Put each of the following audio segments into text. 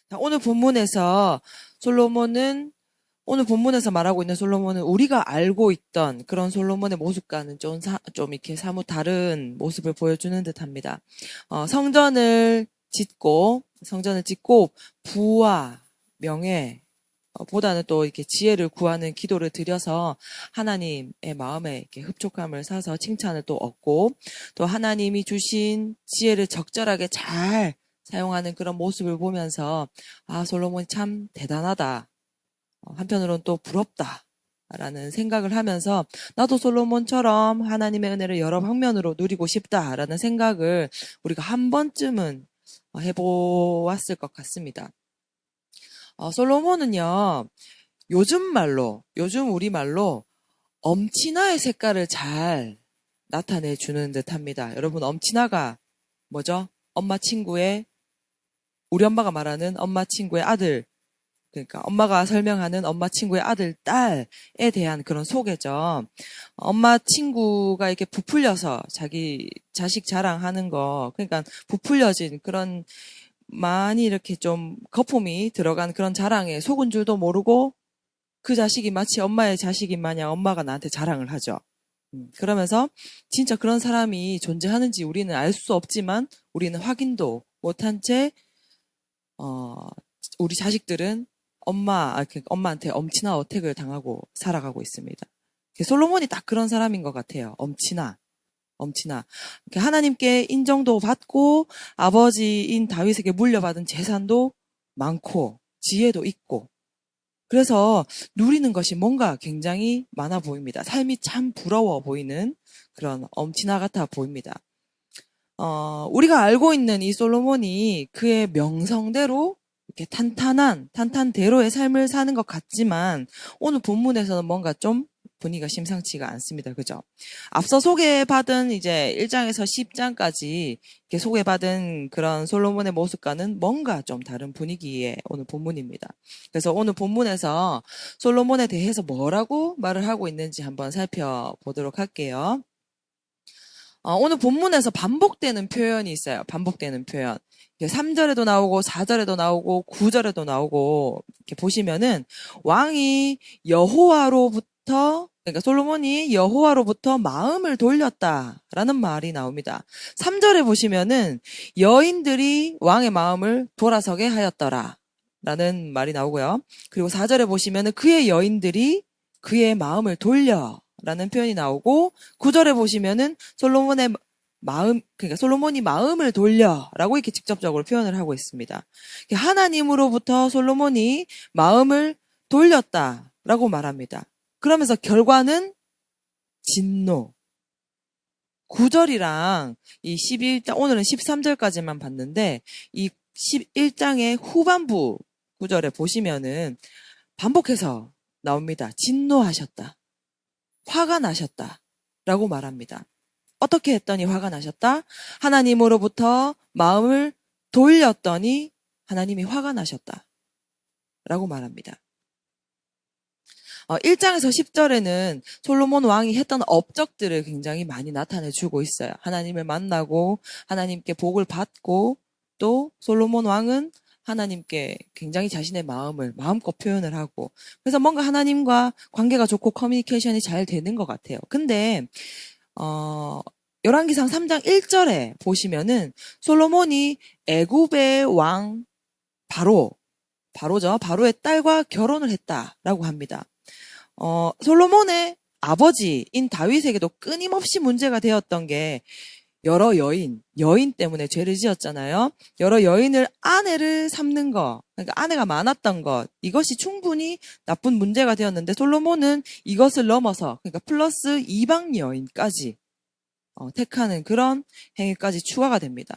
자, 오늘 본문에서 말하고 있는 솔로몬은 우리가 알고 있던 그런 솔로몬의 모습과는 좀 이렇게 사뭇 다른 모습을 보여주는 듯 합니다. 성전을 짓고 부와 명예, 보다는 또 이렇게 지혜를 구하는 기도를 드려서 하나님의 마음에 이렇게 흡족함을 사서 칭찬을 또 얻고 또 하나님이 주신 지혜를 적절하게 잘 사용하는 그런 모습을 보면서 아, 솔로몬이 참 대단하다. 한편으로는 또 부럽다. 라는 생각을 하면서 나도 솔로몬처럼 하나님의 은혜를 여러 방면으로 누리고 싶다라는 생각을 우리가 한 번쯤은 해보았을 것 같습니다. 솔로몬은요, 요즘 우리말로 엄친아의 색깔을 잘 나타내주는 듯 합니다. 여러분, 엄친아가 뭐죠? 우리 엄마가 말하는 엄마 친구의 아들, 그러니까 엄마가 설명하는 엄마 친구의 아들, 딸에 대한 그런 소개죠. 엄마 친구가 이렇게 부풀려서 자기 자식 자랑하는 거, 그러니까 부풀려진 그런 많이 이렇게 좀 거품이 들어간 그런 자랑에 속은 줄도 모르고 그 자식이 마치 엄마의 자식인 마냥 엄마가 나한테 자랑을 하죠. 그러면서 진짜 그런 사람이 존재하는지 우리는 알 수 없지만 우리는 확인도 못한 채 우리 자식들은 엄마한테 엄친아 어택을 당하고 살아가고 있습니다. 솔로몬이 딱 그런 사람인 것 같아요. 엄친아. 하나님께 인정도 받고 아버지인 다윗에게 물려받은 재산도 많고 지혜도 있고 그래서 누리는 것이 뭔가 굉장히 많아 보입니다. 삶이 참 부러워 보이는 그런 엄친아 같아 보입니다. 우리가 알고 있는 이 솔로몬이 그의 명성대로 이렇게 탄탄대로의 삶을 사는 것 같지만 오늘 본문에서는 뭔가 좀 분위기가 심상치가 않습니다. 그죠? 앞서 소개받은 이제 1장에서 10장까지 이렇게 소개받은 그런 솔로몬의 모습과는 뭔가 좀 다른 분위기의 오늘 본문입니다. 그래서 오늘 본문에서 솔로몬에 대해서 뭐라고 말을 하고 있는지 한번 살펴보도록 할게요. 오늘 본문에서 반복되는 표현이 있어요. 반복되는 표현. 3절에도 나오고 4절에도 나오고 9절에도 나오고 이렇게 보시면은 왕이 그러니까 솔로몬이 여호와로부터 마음을 돌렸다라는 말이 나옵니다. 3절에 보시면은 여인들이 왕의 마음을 돌아서게 하였더라 라는 말이 나오고요. 그리고 4절에 보시면은 그의 여인들이 그의 마음을 돌려 라는 표현이 나오고 9절에 보시면은 그러니까 솔로몬이 마음을 돌려라고 이렇게 직접적으로 표현을 하고 있습니다. 하나님으로부터 솔로몬이 마음을 돌렸다라고 말합니다. 그러면서 결과는 진노. 9절이랑 이 11장, 오늘은 13절까지만 봤는데 이 11장의 후반부 9절에 보시면은 반복해서 나옵니다. 진노하셨다. 화가 나셨다. 라고 말합니다. 어떻게 했더니 화가 나셨다? 하나님으로부터 마음을 돌렸더니 하나님이 화가 나셨다. 라고 말합니다. 1장에서 10절에는 솔로몬 왕이 했던 업적들을 굉장히 많이 나타내주고 있어요. 하나님을 만나고 하나님께 복을 받고 또 솔로몬 왕은 하나님께 굉장히 자신의 마음을 마음껏 표현을 하고 그래서 뭔가 하나님과 관계가 좋고 커뮤니케이션이 잘 되는 것 같아요. 근데 열왕기상 3장 1절에 보시면은 솔로몬이 애굽의 왕 바로의 딸과 결혼을 했다라고 합니다. 솔로몬의 아버지인 다윗에게도 끊임없이 문제가 되었던 게 여러 여인 때문에 죄를 지었잖아요. 여러 여인을 아내를 삼는 것, 그러니까 아내가 많았던 것, 이것이 충분히 나쁜 문제가 되었는데 솔로몬은 이것을 넘어서, 그러니까 플러스 이방 여인까지 택하는 그런 행위까지 추가가 됩니다.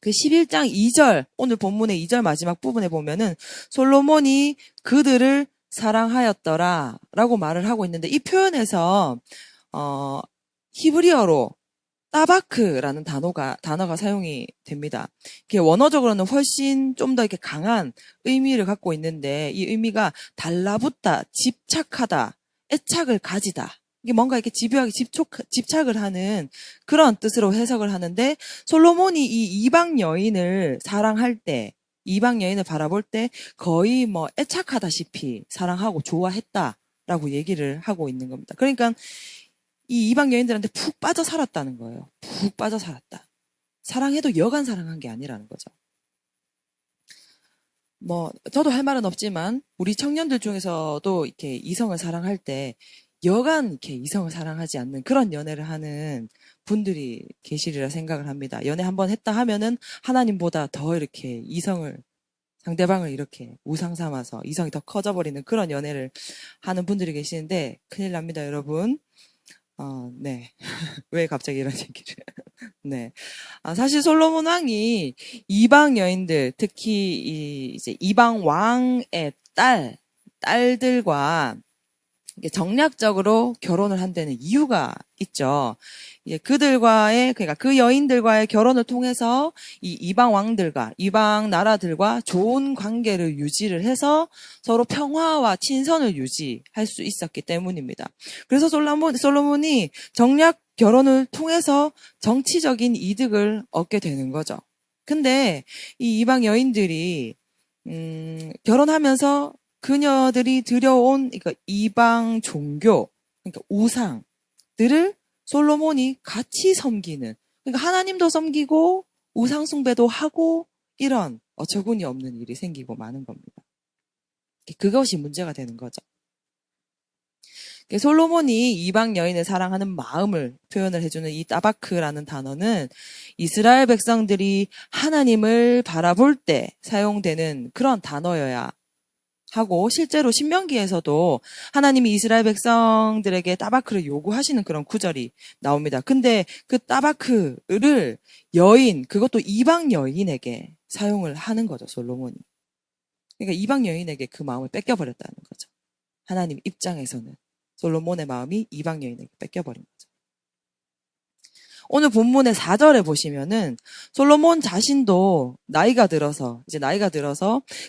그 11장 2절, 오늘 본문의 2절 마지막 부분에 보면은 솔로몬이 그들을 사랑하였더라 라고 말을 하고 있는데 이 표현에서 히브리어로 따바크라는 단어가 사용이 됩니다. 이게 원어적으로는 훨씬 좀 더 이렇게 강한 의미를 갖고 있는데 이 의미가 달라붙다, 집착하다, 애착을 가지다. 이게 뭔가 이렇게 집요하게 집착을 하는 그런 뜻으로 해석을 하는데 솔로몬이 이 이방 여인을 사랑할 때 이방 여인을 바라볼 때 거의 뭐 애착하다시피 사랑하고 좋아했다라고 얘기를 하고 있는 겁니다. 그러니까 이 이방 여인들한테 푹 빠져 살았다는 거예요. 푹 빠져 살았다. 사랑해도 여간 사랑한 게 아니라는 거죠. 뭐 저도 할 말은 없지만 우리 청년들 중에서도 이렇게 이성을 사랑할 때 여간 이렇게 이성을 사랑하지 않는 그런 연애를 하는 분들이 계시리라 생각을 합니다. 연애 한번 했다 하면은 하나님보다 더 이렇게 이성을 상대방을 이렇게 우상 삼아서 이성이 더 커져버리는 그런 연애를 하는 분들이 계시는데 큰일 납니다, 여러분. 네. 왜 갑자기 이런 얘기를. 네. 사실 솔로몬 왕이 이방 여인들, 특히 이제 이방 왕의 딸들과 이게 정략적으로 결혼을 한 데는 이유가 있죠. 이제 그러니까 그 여인들과의 결혼을 통해서 이 이방 왕들과 이방 나라들과 좋은 관계를 유지를 해서 서로 평화와 친선을 유지할 수 있었기 때문입니다. 그래서 솔로몬이 정략 결혼을 통해서 정치적인 이득을 얻게 되는 거죠. 근데 이 이방 여인들이 결혼하면서 그녀들이 들여온 그러니까 이방 종교, 그러니까 우상들을 솔로몬이 같이 섬기는, 그러니까 하나님도 섬기고 우상 숭배도 하고 이런 어처구니 없는 일이 생기고 마는 겁니다. 그것이 문제가 되는 거죠. 솔로몬이 이방 여인을 사랑하는 마음을 표현을 해주는 이 따바크라는 단어는 이스라엘 백성들이 하나님을 바라볼 때 사용되는 그런 단어여야 하고, 실제로 신명기에서도 하나님이 이스라엘 백성들에게 따바크를 요구하시는 그런 구절이 나옵니다. 근데 그 따바크를 그것도 이방 여인에게 사용을 하는 거죠, 솔로몬이. 그러니까 이방 여인에게 그 마음을 뺏겨버렸다는 거죠. 하나님 입장에서는 솔로몬의 마음이 이방 여인에게 뺏겨버린 거죠. 오늘 본문의 4절에 보시면은 솔로몬 자신도 나이가 들어서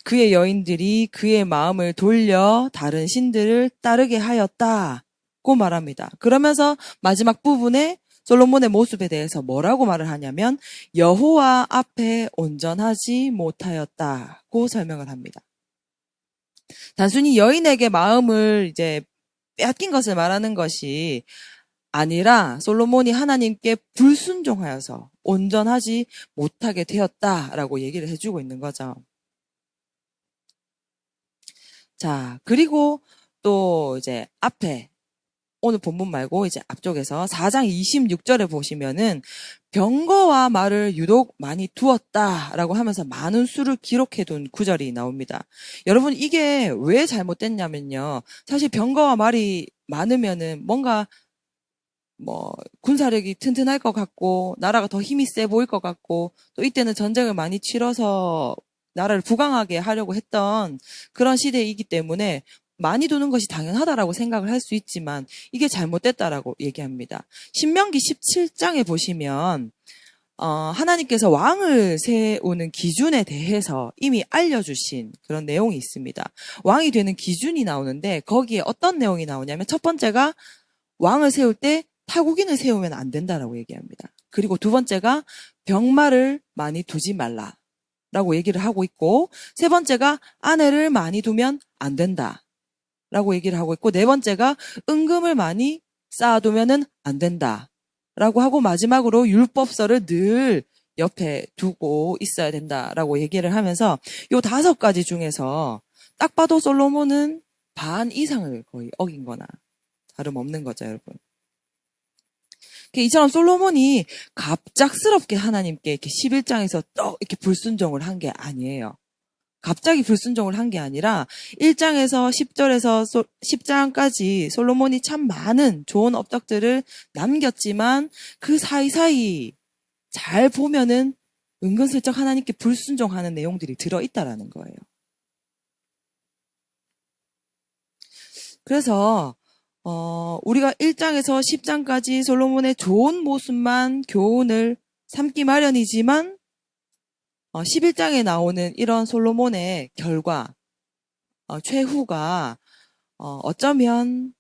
그의 여인들이 그의 마음을 돌려 다른 신들을 따르게 하였다고 말합니다. 그러면서 마지막 부분에 솔로몬의 모습에 대해서 뭐라고 말을 하냐면 여호와 앞에 온전하지 못하였다고 설명을 합니다. 단순히 여인에게 마음을 이제 빼앗긴 것을 말하는 것이 아니라 솔로몬이 하나님께 불순종하여서 온전하지 못하게 되었다라고 얘기를 해주고 있는 거죠. 자, 그리고 또 이제 앞에 오늘 본문 말고 이제 앞쪽에서 4장 26절에 보시면은 병거와 말을 유독 많이 두었다라고 하면서 많은 수를 기록해둔 구절이 나옵니다. 여러분 이게 왜 잘못됐냐면요. 사실 병거와 말이 많으면은 뭔가 군사력이 튼튼할 것 같고, 나라가 더 힘이 세 보일 것 같고, 또 이때는 전쟁을 많이 치러서 나라를 부강하게 하려고 했던 그런 시대이기 때문에 많이 두는 것이 당연하다라고 생각을 할 수 있지만, 이게 잘못됐다라고 얘기합니다. 신명기 17장에 보시면, 하나님께서 왕을 세우는 기준에 대해서 이미 알려주신 그런 내용이 있습니다. 왕이 되는 기준이 나오는데, 거기에 어떤 내용이 나오냐면, 첫 번째가 왕을 세울 때 타국인을 세우면 안 된다라고 얘기합니다. 그리고 두 번째가 병마를 많이 두지 말라라고 얘기를 하고 있고, 세 번째가 아내를 많이 두면 안 된다라고 얘기를 하고 있고, 네 번째가 은금을 많이 쌓아두면은 안 된다라고 하고, 마지막으로 율법서를 늘 옆에 두고 있어야 된다라고 얘기를 하면서 요 5가지 중에서 딱 봐도 솔로몬은 반 이상을 거의 어긴 거나 다름없는 거죠, 여러분. 이처럼 솔로몬이 갑작스럽게 하나님께 이렇게 11장에서 또 이렇게 불순종을 한 게 아니에요. 갑자기 불순종을 한 게 아니라 1장에서 10절에서 10장까지 솔로몬이 참 많은 좋은 업적들을 남겼지만 그 사이사이 잘 보면은 은근슬쩍 하나님께 불순종하는 내용들이 들어있다라는 거예요. 그래서 우리가 1장에서 10장까지 솔로몬의 좋은 모습만 교훈을 삼기 마련이지만 11장에 나오는 이런 솔로몬의 결과, 최후가 어쩌면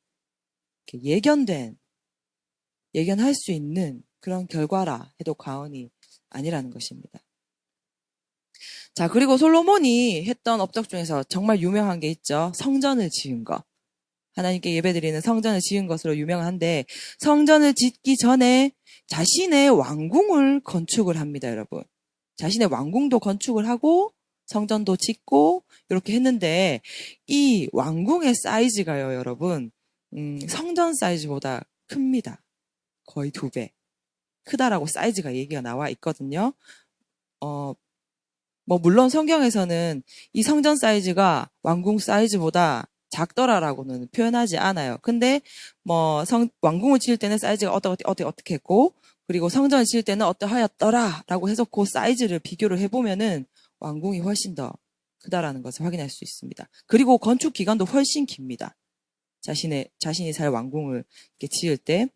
예견할 수 있는 그런 결과라 해도 과언이 아니라는 것입니다. 자, 그리고 솔로몬이 했던 업적 중에서 정말 유명한 게 있죠. 성전을 지은 거. 하나님께 예배드리는 성전을 지은 것으로 유명한데, 성전을 짓기 전에 자신의 왕궁을 건축을 합니다, 여러분. 자신의 왕궁도 건축을 하고 성전도 짓고 이렇게 했는데, 이 왕궁의 사이즈가요, 여러분, 성전 사이즈보다 큽니다. 거의 2배. 크다라고 사이즈가 얘기가 나와 있거든요. 물론 성경에서는 이 성전 사이즈가 왕궁 사이즈보다 작더라라고는 표현하지 않아요. 근데 왕궁을 지을 때는 사이즈가 어떻게 했고, 그리고 성전을 지을 때는 어떠하였더라라고 해서 그 사이즈를 비교를 해보면은 왕궁이 훨씬 더 크다라는 것을 확인할 수 있습니다. 그리고 건축 기간도 훨씬 깁니다. 자신이 살 왕궁을 이렇게 지을 때,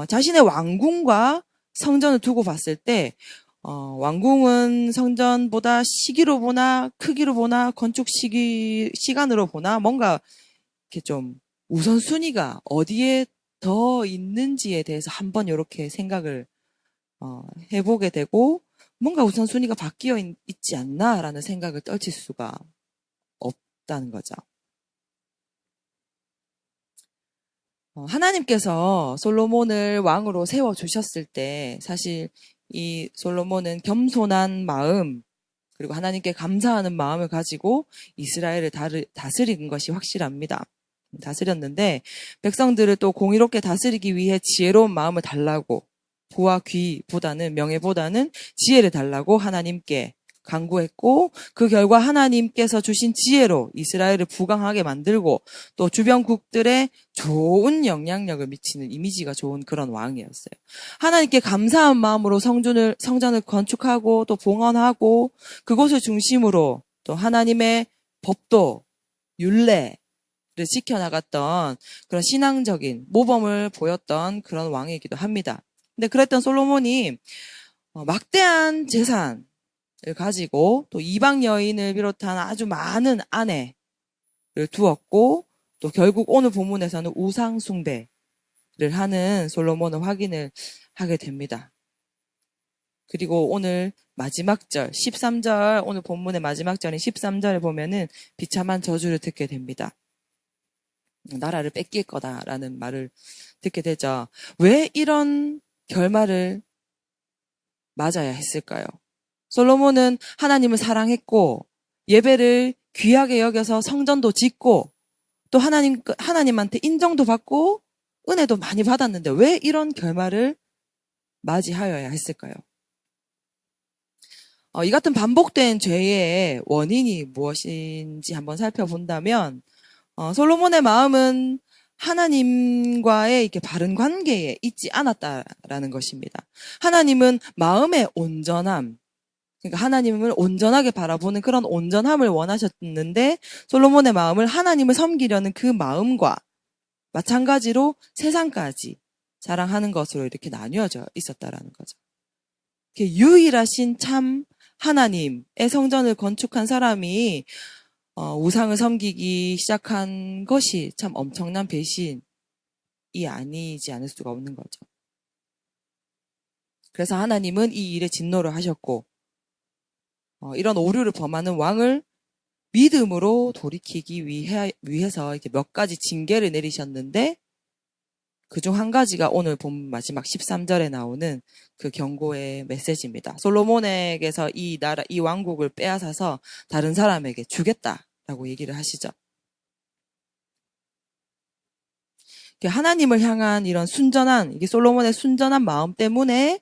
자신의 왕궁과 성전을 두고 봤을 때, 왕궁은 성전보다 시기로 보나, 크기로 보나, 건축 시간으로 보나, 뭔가, 이렇게 좀, 우선순위가 어디에 더 있는지에 대해서 한번 이렇게 생각을, 해보게 되고, 뭔가 우선순위가 바뀌어 있지 않나라는 생각을 떨칠 수가 없다는 거죠. 하나님께서 솔로몬을 왕으로 세워주셨을 때, 사실, 이 솔로몬은 겸손한 마음, 그리고 하나님께 감사하는 마음을 가지고 이스라엘을 다스린 것이 확실합니다. 다스렸는데 백성들을 또 공의롭게 다스리기 위해 지혜로운 마음을 달라고, 부와 귀보다는, 명예보다는 지혜를 달라고 하나님께 간구했고, 그 결과 하나님께서 주신 지혜로 이스라엘을 부강하게 만들고 또 주변국들의 좋은 영향력을 미치는 이미지가 좋은 그런 왕이었어요. 하나님께 감사한 마음으로 성전을 건축하고 또 봉헌하고 그곳을 중심으로 또 하나님의 법도 율례를 지켜나갔던 그런 신앙적인 모범을 보였던 그런 왕이기도 합니다. 근데 그랬던 솔로몬이 막대한 재산을 가지고 또 이방 여인을 비롯한 아주 많은 아내를 두었고, 또 결국 오늘 본문에서는 우상 숭배를 하는 솔로몬을 확인을 하게 됩니다. 그리고 오늘 마지막 절 13절, 오늘 본문의 마지막 절인 13절에 보면은 비참한 저주를 듣게 됩니다. 나라를 뺏길 거다라는 말을 듣게 되죠. 왜 이런 결말을 맞아야 했을까요? 솔로몬은 하나님을 사랑했고 예배를 귀하게 여겨서 성전도 짓고 또 하나님한테 인정도 받고 은혜도 많이 받았는데 왜 이런 결말을 맞이하여야 했을까요? 이 같은 반복된 죄의 원인이 무엇인지 한번 살펴본다면, 솔로몬의 마음은 하나님과의 이렇게 바른 관계에 있지 않았다라는 것입니다. 하나님은 마음의 온전함, 그러니까 하나님을 온전하게 바라보는 그런 온전함을 원하셨는데, 솔로몬의 마음을 하나님을 섬기려는 그 마음과 마찬가지로 세상까지 자랑하는 것으로 이렇게 나뉘어져 있었다라는 거죠. 유일하신 참 하나님의 성전을 건축한 사람이 우상을 섬기기 시작한 것이 참 엄청난 배신이 아니지 않을 수가 없는 거죠. 그래서 하나님은 이 일에 진노를 하셨고, 이런 오류를 범하는 왕을 믿음으로 돌이키기 위해서 이렇게 몇 가지 징계를 내리셨는데, 그중 한 가지가 오늘 본 마지막 13절에 나오는 그 경고의 메시지입니다. 솔로몬에게서 이 왕국을 빼앗아서 다른 사람에게 주겠다라고 얘기를 하시죠. 하나님을 향한 이런 이게 솔로몬의 순전한 마음 때문에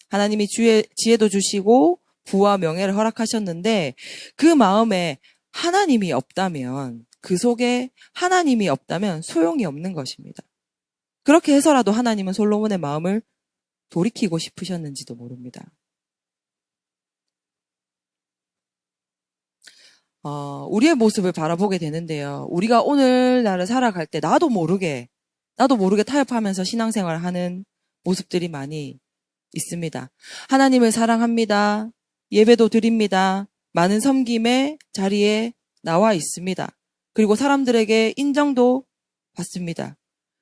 하나님이 지혜도 주시고 부와 명예를 허락하셨는데, 그 마음에 하나님이 없다면, 그 속에 하나님이 없다면 소용이 없는 것입니다. 그렇게 해서라도 하나님은 솔로몬의 마음을 돌이키고 싶으셨는지도 모릅니다. 우리의 모습을 바라보게 되는데요. 우리가 오늘날을 살아갈 때 나도 모르게 타협하면서 신앙생활을 하는 모습들이 많이 있습니다. 하나님을 사랑합니다. 예배도 드립니다. 많은 섬김의 자리에 나와 있습니다. 그리고 사람들에게 인정도 받습니다.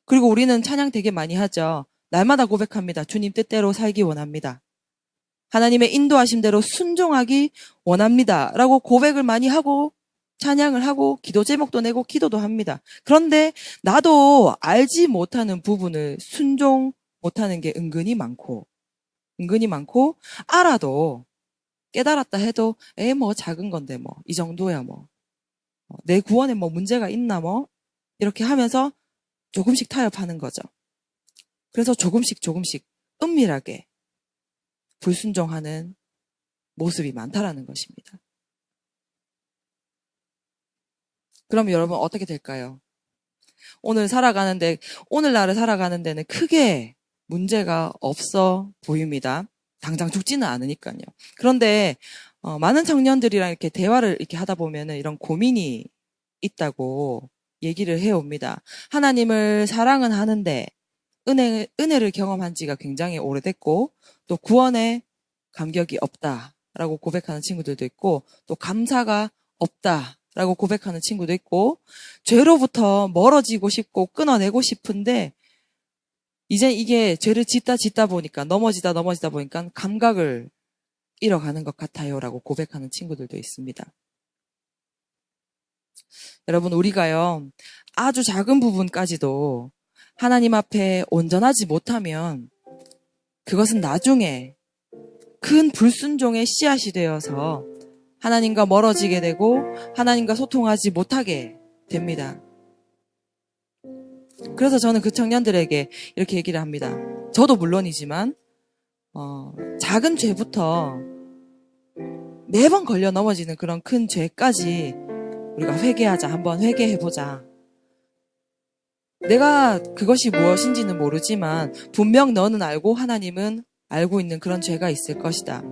그리고 우리는 찬양 되게 많이 하죠. 날마다 고백합니다. 주님 뜻대로 살기 원합니다. 하나님의 인도하심대로 순종하기 원합니다. 라고 고백을 많이 하고 찬양을 하고 기도 제목도 내고 기도도 합니다. 그런데 나도 알지 못하는 부분을 순종 못하는 게 은근히 많고 알아도 깨달았다 해도 뭐 작은 건데 뭐 이 정도야 뭐 내 구원에 뭐 문제가 있나 뭐 이렇게 하면서 조금씩 타협하는 거죠. 그래서 조금씩 은밀하게 불순종하는 모습이 많다라는 것입니다. 그럼 여러분 어떻게 될까요? 오늘날을 살아가는 데는 크게 문제가 없어 보입니다. 당장 죽지는 않으니까요. 그런데 많은 청년들이랑 이렇게 대화를 이렇게 하다 보면은 이런 고민이 있다고 얘기를 해옵니다. 하나님을 사랑은 하는데 은혜를 경험한 지가 굉장히 오래됐고 또 구원에 감격이 없다라고 고백하는 친구들도 있고 또 감사가 없다라고 고백하는 친구도 있고 죄로부터 멀어지고 싶고 끊어내고 싶은데 이제 이게 죄를 짓다 보니까 넘어지다 보니까 감각을 잃어가는 것 같아요라고 고백하는 친구들도 있습니다. 여러분 우리가요 아주 작은 부분까지도 하나님 앞에 온전하지 못하면 그것은 나중에 큰 불순종의 씨앗이 되어서 하나님과 멀어지게 되고 하나님과 소통하지 못하게 됩니다. 그래서 저는 그 청년들에게 이렇게 얘기를 합니다. 저도 물론이지만 작은 죄부터 매번 걸려 넘어지는 그런 큰 죄까지 우리가 회개하자. 한번 회개해보자. 내가 그것이 무엇인지는 모르지만 분명 너는 알고 하나님은 알고 있는 그런 죄가 있을 것이다.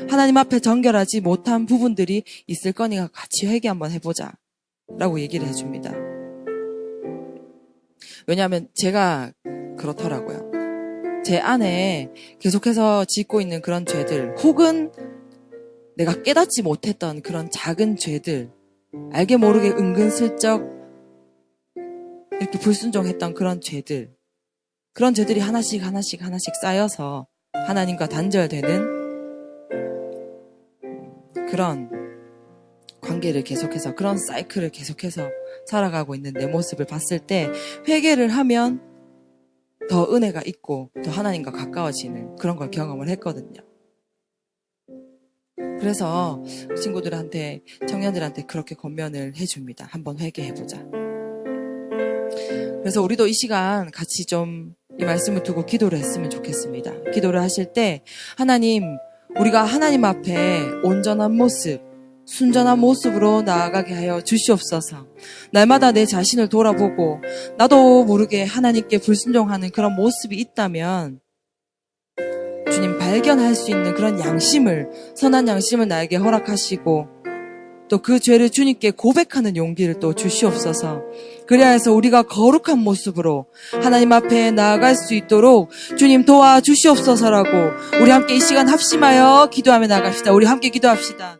하나님 앞에 정결하지 못한 부분들이 있을 거니까 같이 회개 한번 해보자 라고 얘기를 해줍니다. 왜냐하면 제가 그렇더라고요. 제 안에 계속해서 짓고 있는 그런 죄들 혹은 내가 깨닫지 못했던 그런 작은 죄들 알게 모르게 은근슬쩍 이렇게 불순종했던 그런 죄들이 하나씩 쌓여서 하나님과 단절되는 그런 관계를 계속해서 그런 사이클을 계속해서 살아가고 있는 내 모습을 봤을 때 회개를 하면 더 은혜가 있고 더 하나님과 가까워지는 그런 걸 경험을 했거든요. 그래서 친구들한테 청년들한테 그렇게 권면을 해줍니다. 한번 회개해보자. 그래서 우리도 이 시간 같이 좀 이 말씀을 두고 기도를 했으면 좋겠습니다. 기도를 하실 때 하나님 우리가 하나님 앞에 온전한 모습 순전한 모습으로 나아가게 하여 주시옵소서. 날마다 내 자신을 돌아보고 나도 모르게 하나님께 불순종하는 그런 모습이 있다면 주님 발견할 수 있는 그런 선한 양심을 나에게 허락하시고 또 그 죄를 주님께 고백하는 용기를 또 주시옵소서. 그래야 해서 우리가 거룩한 모습으로 하나님 앞에 나아갈 수 있도록 주님 도와주시옵소서라고 우리 함께 이 시간 합심하여 기도하며 나갑시다. 우리 함께 기도합시다.